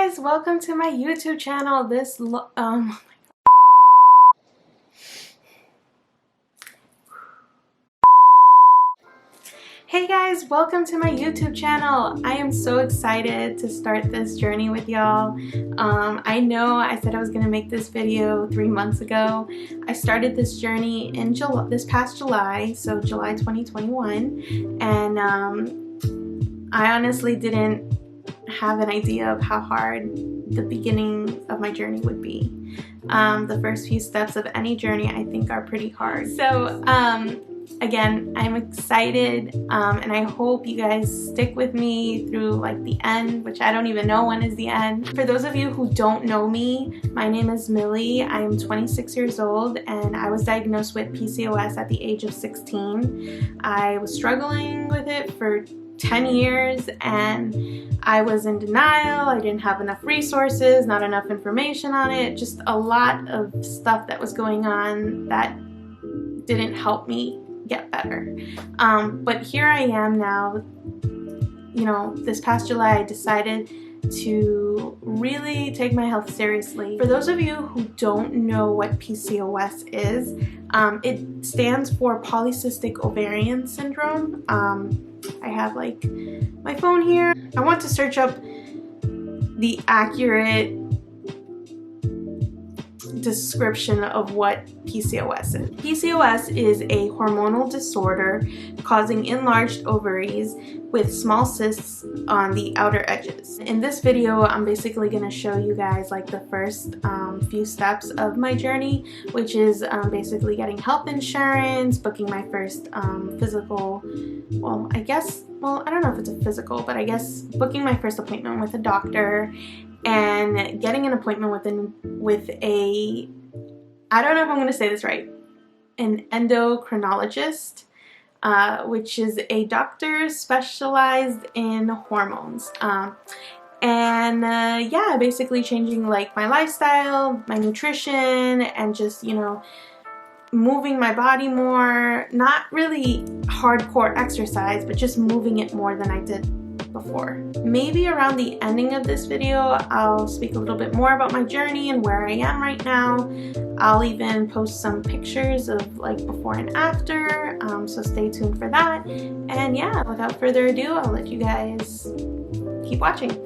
guys, welcome to my YouTube channel. Hey guys, welcome to my YouTube channel. I am so excited to start this journey with y'all. I know I said I was gonna make this video 3 months ago. I started this journey in this past July, so July 2021, and I honestly didn't have an idea of how hard the beginning of my journey would be. The first few steps of any journey I think are pretty hard. So again, I'm excited and I hope you guys stick with me through like the end, which I don't even know when is the end. For those of you who don't know me, my name is Millie. I am 26 years old and I was diagnosed with PCOS at the age of 16. I was struggling with it for 10 years and I was in denial. I didn't have enough resources, not enough information on it, just a lot of stuff that was going on that didn't help me get better. But here I am now. You know, this past July I decided to really take my health seriously. For those of you who don't know what PCOS is, it stands for polycystic ovarian syndrome. I have like my phone here. I want to search up the accurate description of what PCOS is. PCOS is a hormonal disorder causing enlarged ovaries with small cysts on the outer edges. In this video, I'm basically going to show you guys like the first few steps of my journey, which is basically getting health insurance, booking my first physical, I don't know if it's a physical, but I guess booking my first appointment with a doctor and getting an appointment with a, I don't know if I'm going to say this right, an endocrinologist, which is a doctor specialized in hormones. Yeah, basically changing like my lifestyle, my nutrition, and just, you know, moving my body more, not really hardcore exercise, but just moving it more than I did before. Maybe around the ending of this video I'll speak a little bit more about my journey and where I am right now. I'll even post some pictures of like before and after, so stay tuned for that. And yeah, without further ado, I'll let you guys keep watching.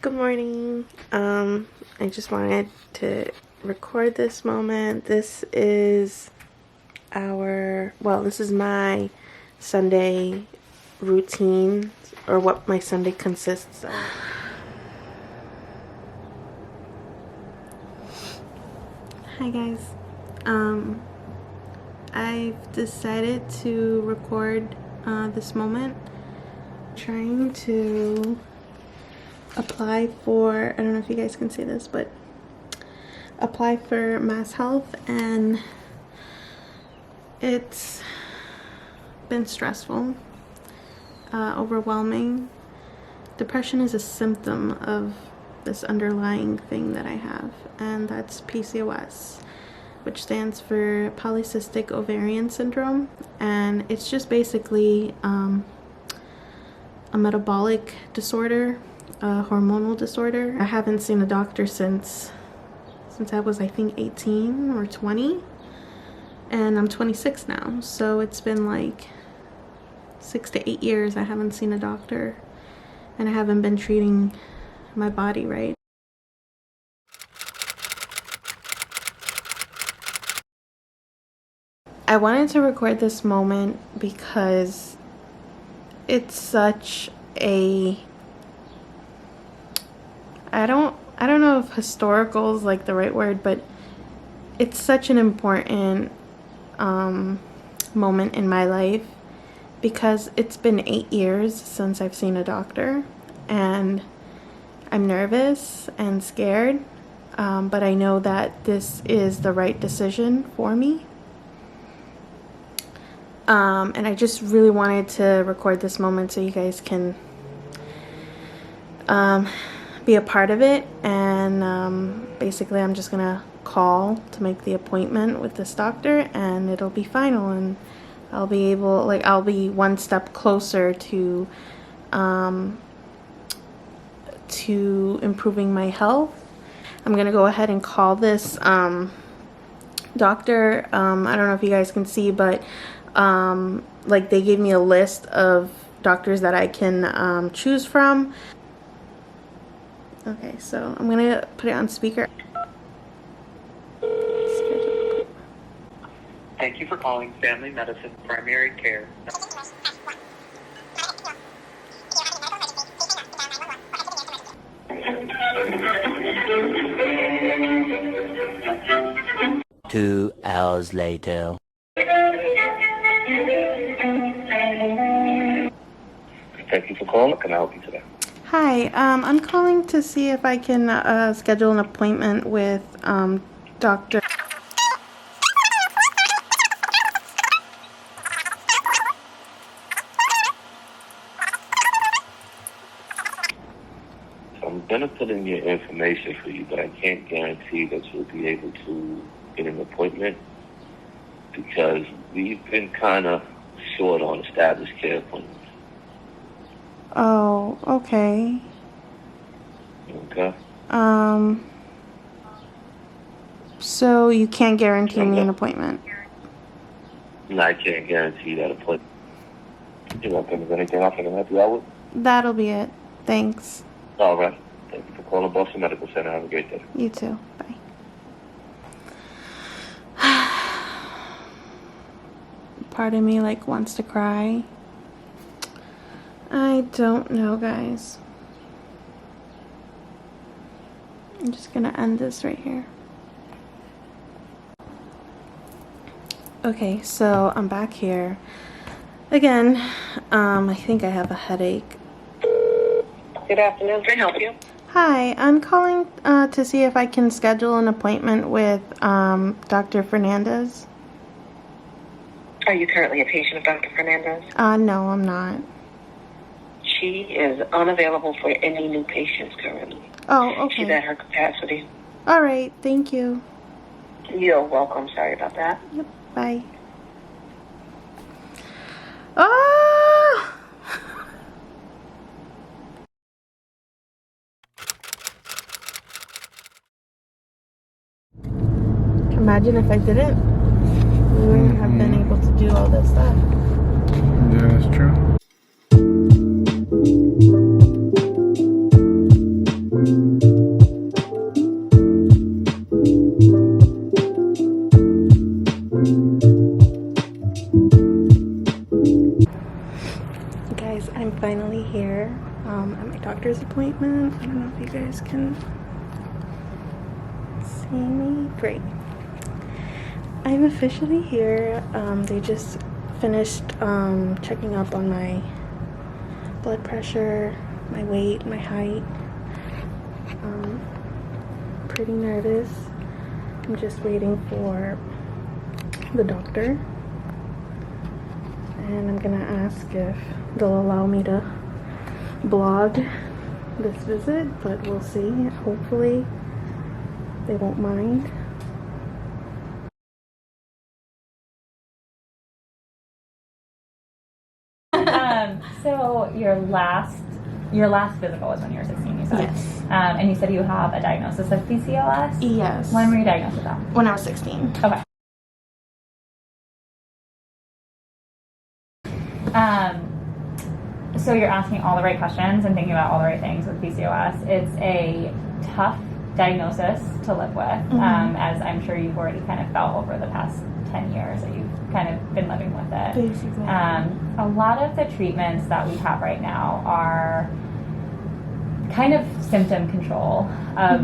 Good morning. I just wanted to record this moment. This is this is my Sunday routine, or what my Sunday consists of. Hi guys. I've decided to record this moment, trying to apply for, I don't know if you guys can see this, but apply for Mass Health, and it's been stressful, overwhelming. Depression is a symptom of this underlying thing that I have, and that's PCOS, which stands for polycystic ovarian syndrome, and it's just basically a metabolic disorder, a hormonal disorder. I haven't seen a doctor since I was, I think, 18 or 20, and I'm 26 now, so it's been like 6 to 8 years I haven't seen a doctor, and I haven't been treating my body right. I wanted to record this moment because it's such a, I don't know if historical is like the right word, but it's such an important moment in my life, because it's been 8 years since I've seen a doctor, and I'm nervous and scared, but I know that this is the right decision for me. And I just really wanted to record this moment so you guys can be a part of it. And basically I'm just gonna call to make the appointment with this doctor, and it'll be final, and I'll be able, like, I'll be one step closer to improving my health. I'm gonna go ahead and call this doctor. I don't know if you guys can see, but like, they gave me a list of doctors that I can choose from. Okay, so I'm gonna put it on speaker. Thank you for calling Family Medicine Primary Care. Two hours later. Thank you for calling. Can I help you today? Hi, I'm calling to see if I can schedule an appointment with Dr. I'm going to put in your information for you, but I can't guarantee that you'll be able to get an appointment because we've been kind of short on established care appointments. Oh, okay. Okay? So you can't guarantee me an appointment? No, I can't guarantee that appointment. You're welcome. Is there anything else I can help you out with? That'll be it. Thanks. All right. Thank you for calling Boston Medical Center. Have a great day. You too. Bye. Part of me, like, wants to cry. I don't know, guys. I'm just gonna end this right here. Okay, so I'm back here again. I think I have a headache. Good afternoon. Can I help you? Hi, I'm calling to see if I can schedule an appointment with Dr. Fernandez. Are you currently a patient of Dr. Fernandez? No, I'm not. She is unavailable for any new patients currently. Oh, okay. She's at her capacity. All right, thank you. You're welcome. Sorry about that. Yep, bye. Ah! Imagine if I didn't. We wouldn't have been able to do all this stuff. Yeah, that's true. Guys, I'm finally here at my doctor's appointment. I don't know if you guys can see me. Great. I'm officially here. They just finished checking up on my blood pressure, my weight, my height. Pretty nervous. I'm just waiting for the doctor. And I'm gonna ask if they'll allow me to blog this visit, but we'll see. Hopefully they won't mind. So your last physical was when you were 16, you said? Yes. And you said you have a diagnosis of PCOS? Yes. When were you diagnosed with that? When I was 16. Okay. So you're asking all the right questions and thinking about all the right things with PCOS. It's a tough diagnosis to live with, as I'm sure you've already kind of felt over the past 10 years that you've kind of been living with it. Basically. A lot of the treatments that we have right now are kind of symptom control of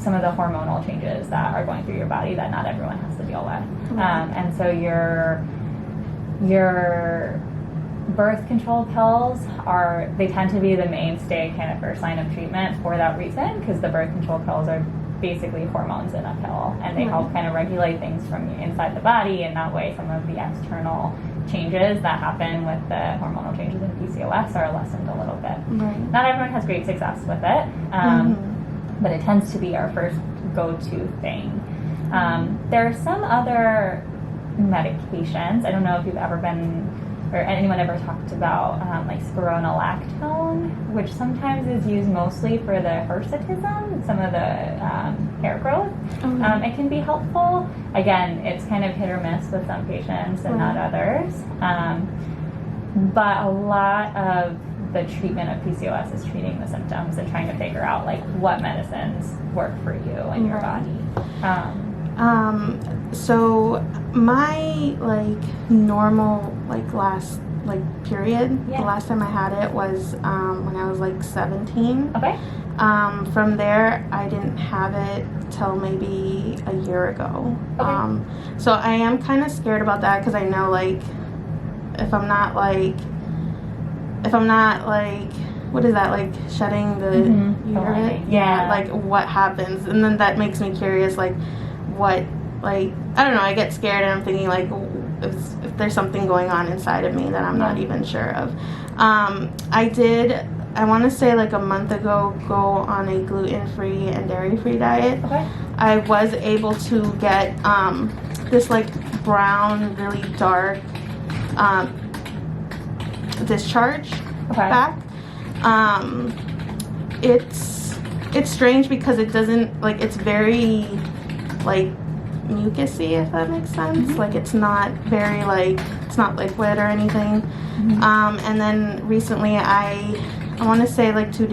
some of the hormonal changes that are going through your body that not everyone has to deal with. And so your birth control pills they tend to be the mainstay kind of first line of treatment for that reason, because the birth control pills are basically hormones in a pill, and they help kind of regulate things from inside the body, and that way some of the external changes that happen with the hormonal changes in PCOS are lessened a little bit. Right. Not everyone has great success with it, but it tends to be our first go-to thing. There are some other medications. I don't know if you've ever been, or anyone ever talked about like spironolactone, which sometimes is used mostly for the hirsutism, some of the hair growth. It can be helpful. Again, it's kind of hit or miss with some patients and not others. But a lot of the treatment of PCOS is treating the symptoms and trying to figure out like what medicines work for you and your body. So my like normal like last like period, the last time I had it was when I was like 17. Okay. From there I didn't have it till maybe a year ago. Okay. So I am kind of scared about that because I know like if I'm not like what is that, like shedding the uterus? Yeah. Like what happens? And then that makes me curious, like what, like I don't know, I get scared and I'm thinking like if there's something going on inside of me that I'm not even sure of. I want to say like a month ago, go on a gluten-free and dairy-free diet. Okay. I was able to get this like brown, really dark discharge back. It's strange because it doesn't, like, it's very like mucusy, if that makes sense. Like it's not very like, it's not liquid or anything. And then recently I want to say like 2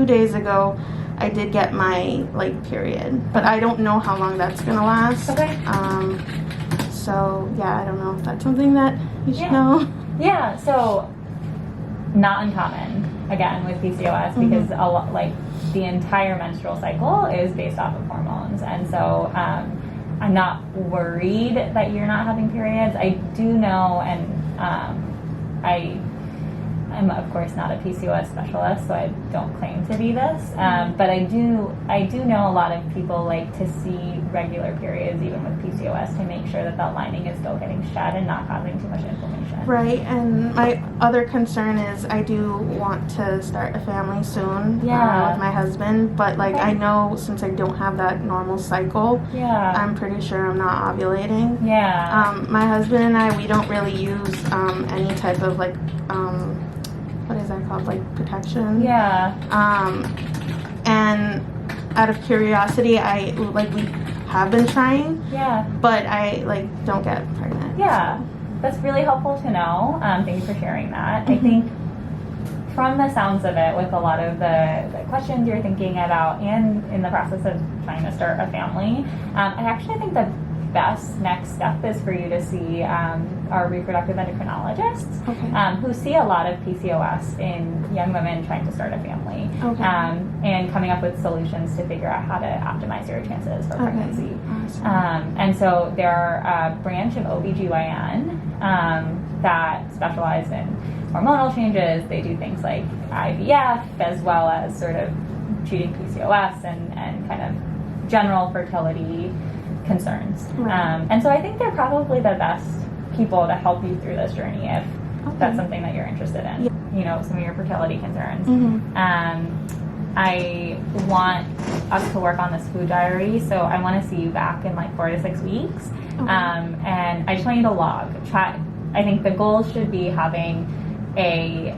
days ago I did get my like period, but I don't know how long that's gonna last. Okay. So yeah, I don't know if that's something that you should know. Yeah, so not uncommon again with PCOS because a lot, like the entire menstrual cycle is based off of hormones, and so I'm not worried that you're not having periods. I do know, and I'm of course not a PCOS specialist, so I don't claim to be this. But I do know a lot of people like to see regular periods even with PCOS to make sure that that lining is still getting shed and not causing too much inflammation. Right, and my other concern is I do want to start a family soon with my husband, but like I know since I don't have that normal cycle, I'm pretty sure I'm not ovulating. My husband and I, we don't really use any type of like what is that called, like protection? And out of curiosity, we have been trying, but I like don't get pregnant. That's really helpful to know. Thank you for sharing that. I think from the sounds of it, with a lot of the questions you're thinking about and in the process of trying to start a family, I actually think the best next step is for you to see our reproductive endocrinologists who see a lot of PCOS in young women trying to start a family and coming up with solutions to figure out how to optimize your chances for pregnancy. And so they're a branch of OBGYN that specialize in hormonal changes. They do things like IVF as well as sort of treating PCOS and kind of general fertility concerns. And so I think they're probably the best people to help you through this journey if that's something that you're interested in. You know, some of your fertility concerns. I want us to work on this food diary, so I want to see you back in like 4 to 6 weeks. And I just want you to log. I think the goal should be having a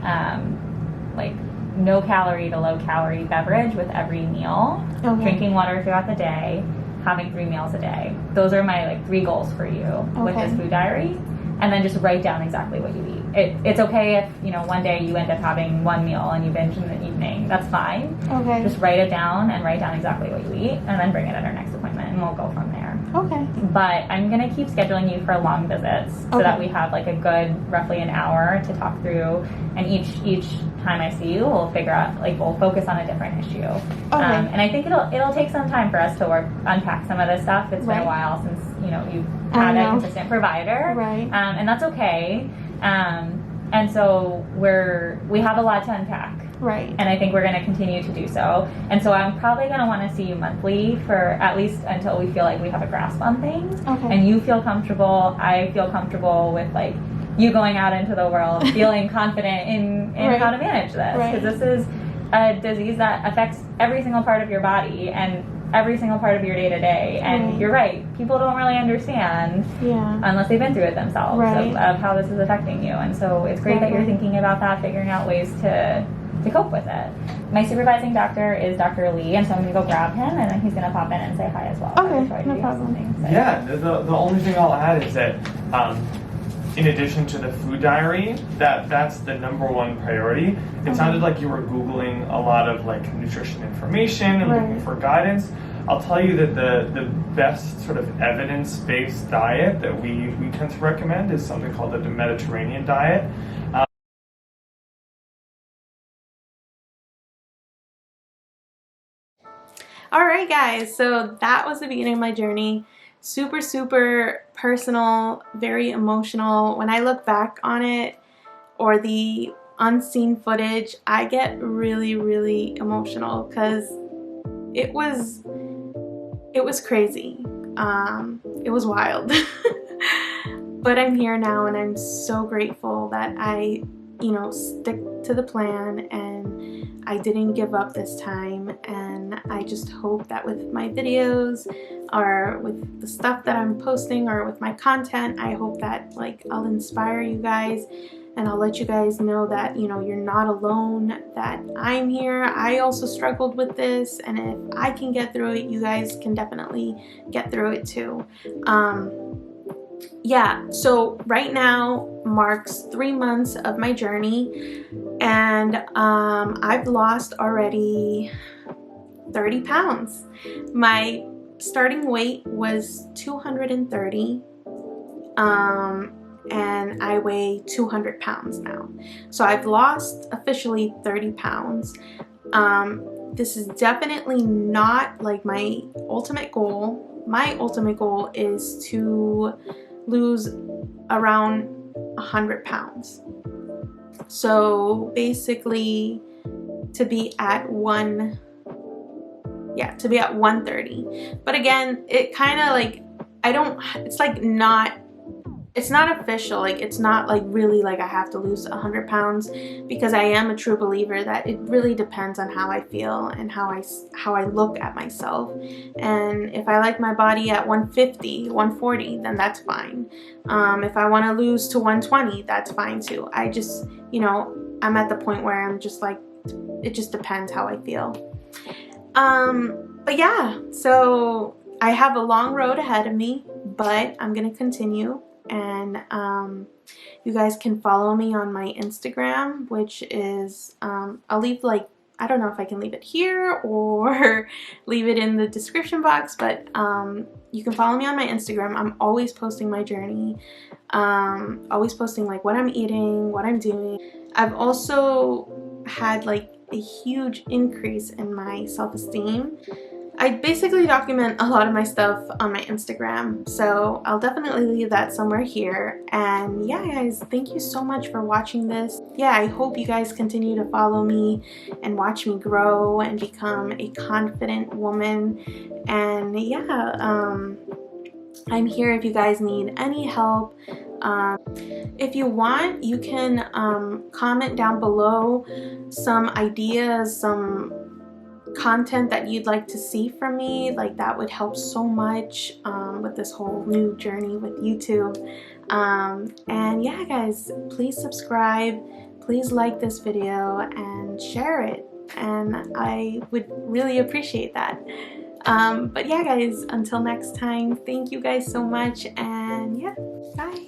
like no calorie to low calorie beverage with every meal, drinking water throughout the day, having 3 meals a day. Those are my like 3 goals for you with this food diary. And then just write down exactly what you eat. It's okay if, you know, one day you end up having 1 meal and you binge in the evening. That's fine. Just write it down and write down exactly what you eat and then bring it at our next appointment and we'll go from there. But I'm going to keep scheduling you for long visits so that we have like a good roughly an hour to talk through, and each time I see you we'll figure out, like we'll focus on a different issue. And I think it'll take some time for us to unpack some of this stuff. It's been a while since, you know, you've had a consistent provider. And that's okay. And so we have a lot to unpack. Right. And I think we're going to continue to do so. And so I'm probably going to want to see you monthly for at least until we feel like we have a grasp on things. Okay. And you feel comfortable. I feel comfortable with like you going out into the world, feeling confident in Right. how to manage this. Right. Because this is a disease that affects every single part of your body and every single part of your day-to-day. And Right. you're right, people don't really understand Yeah. unless they've been through it themselves Right. of how this is affecting you. And so it's great that you're Exactly. thinking about that, figuring out ways to cope with it. My supervising doctor is Dr. Lee, and so I'm going to go grab him, and then he's going to pop in and say hi as well. Okay, I'm sure no he has problem. something to say. Yeah, the only thing I'll add is that in addition to the food diary, that's the number one priority. It sounded like you were Googling a lot of like nutrition information and looking Right. for guidance. I'll tell you that the best sort of evidence-based diet that we tend to recommend is something called the Mediterranean diet. Alright guys, so that was the beginning of my journey. Super, super personal, very emotional. When I look back on it, or the unseen footage, I get really, really emotional because it was crazy. It was wild. But I'm here now and I'm so grateful that I, stick to the plan and I didn't give up this time. And I just hope that with my videos or with the stuff that I'm posting or with my content, I hope that I'll inspire you guys. And I'll let you guys know that, you're not alone, that I'm here. I also struggled with this, and if I can get through it, you guys can definitely get through it too. Yeah, so right now marks 3 months of my journey, and I've lost already 30 pounds. My starting weight was 230. And I weigh 200 pounds now. So I've lost officially 30 pounds. This is definitely not my ultimate goal. My ultimate goal is to lose around 100 pounds. So basically to be at 130. But again, it kind of it's not official, it's not really I have to lose 100 pounds, because I am a true believer that it really depends on how I feel and how I look at myself. And if I like my body at 150, 140, then that's fine. If I want to lose to 120, that's fine too. I just, I'm at the point where I'm just it just depends how I feel. But yeah, so I have a long road ahead of me, but I'm gonna continue. And you guys can follow me on my Instagram, which is I'll leave I don't know if I can leave it here or leave it in the description box, but you can follow me on my Instagram. I'm always posting my journey, always posting what I'm eating, what I'm doing. I've also had a huge increase in my self-esteem. I basically document a lot of my stuff on my Instagram, so I'll definitely leave that somewhere here. And yeah, guys, thank you so much for watching this. Yeah, I hope you guys continue to follow me and watch me grow and become a confident woman. And yeah, I'm here if you guys need any help. If you want, you can comment down below some ideas, some content that you'd like to see from me. That would help so much with this whole new journey with YouTube. And yeah, guys, please subscribe, please like this video and share it, and I would really appreciate that. But yeah, guys, until next time, thank you guys so much, and yeah, bye.